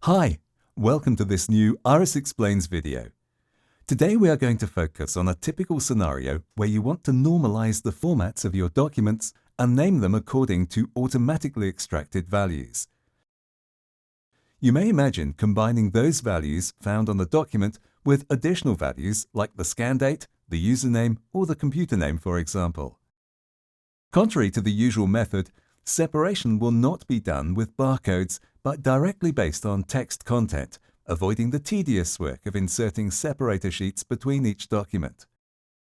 Hi, welcome to this new Iris Explains video. Today we are going to focus on a typical scenario where you want to normalize the formats of your documents and name them according to automatically extracted values. You may imagine combining those values found on the document with additional values like the scan date, the username, or the computer name, for example. Contrary to the usual method, separation will not be done with barcodes but directly based on text content, avoiding the tedious work of inserting separator sheets between each document.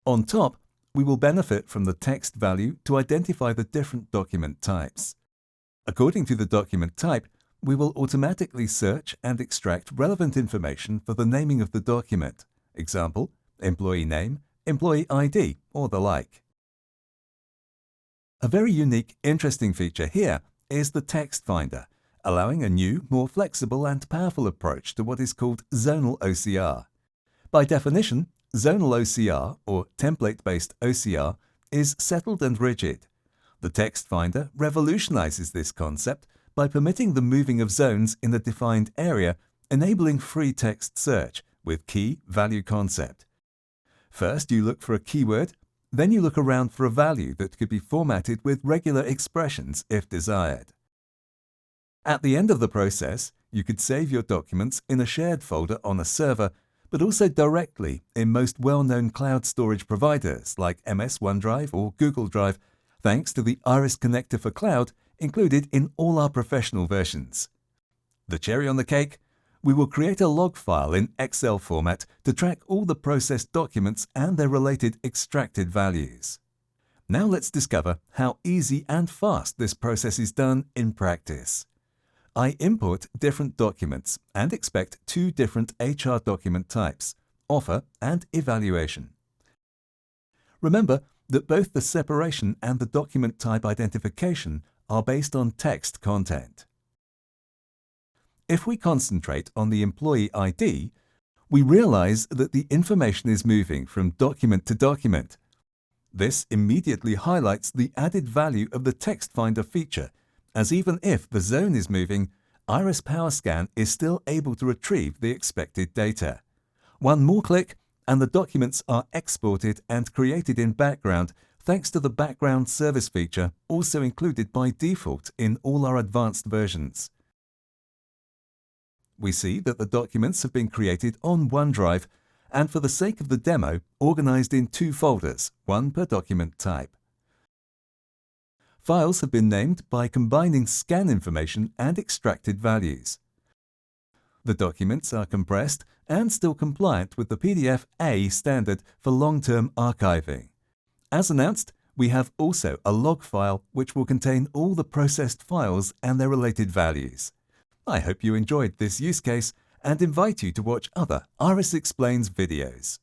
On top, we will benefit from the text value to identify the different document types. According to the document type, we will automatically search and extract relevant information for the naming of the document, example, employee name, employee ID, or the like. A very unique, interesting feature here is the text finder, allowing a new, more flexible and powerful approach to what is called zonal OCR. By definition, zonal OCR, or template-based OCR, is settled and rigid. The text finder revolutionizes this concept by permitting the moving of zones in a defined area, enabling free text search with key-value concept. First, you look for a keyword, then you look around for a value that could be formatted with regular expressions if desired. At the end of the process, you could save your documents in a shared folder on a server, but also directly in most well-known cloud storage providers like MS OneDrive or Google Drive, thanks to the Iris connector for cloud included in all our professional versions. The cherry on the cake? We will create a log file in Excel format to track all the processed documents and their related extracted values. Now let's discover how easy and fast this process is done in practice. I import different documents and expect two different HR document types, offer and evaluation. Remember that both the separation and the document type identification are based on text content. If we concentrate on the employee ID, we realize that the information is moving from document to document. This immediately highlights the added value of the text finder feature, as even if the zone is moving, IRISPowerscan is still able to retrieve the expected data. One more click and the documents are exported and created in background thanks to the background service feature also included by default in all our advanced versions. We see that the documents have been created on OneDrive and, for the sake of the demo, organized in two folders, one per document type. Files have been named by combining scan information and extracted values. The documents are compressed and still compliant with the PDF-A standard for long-term archiving. As announced, we have also a log file which will contain all the processed files and their related values. I hope you enjoyed this use case and invite you to watch other Iris Explains videos.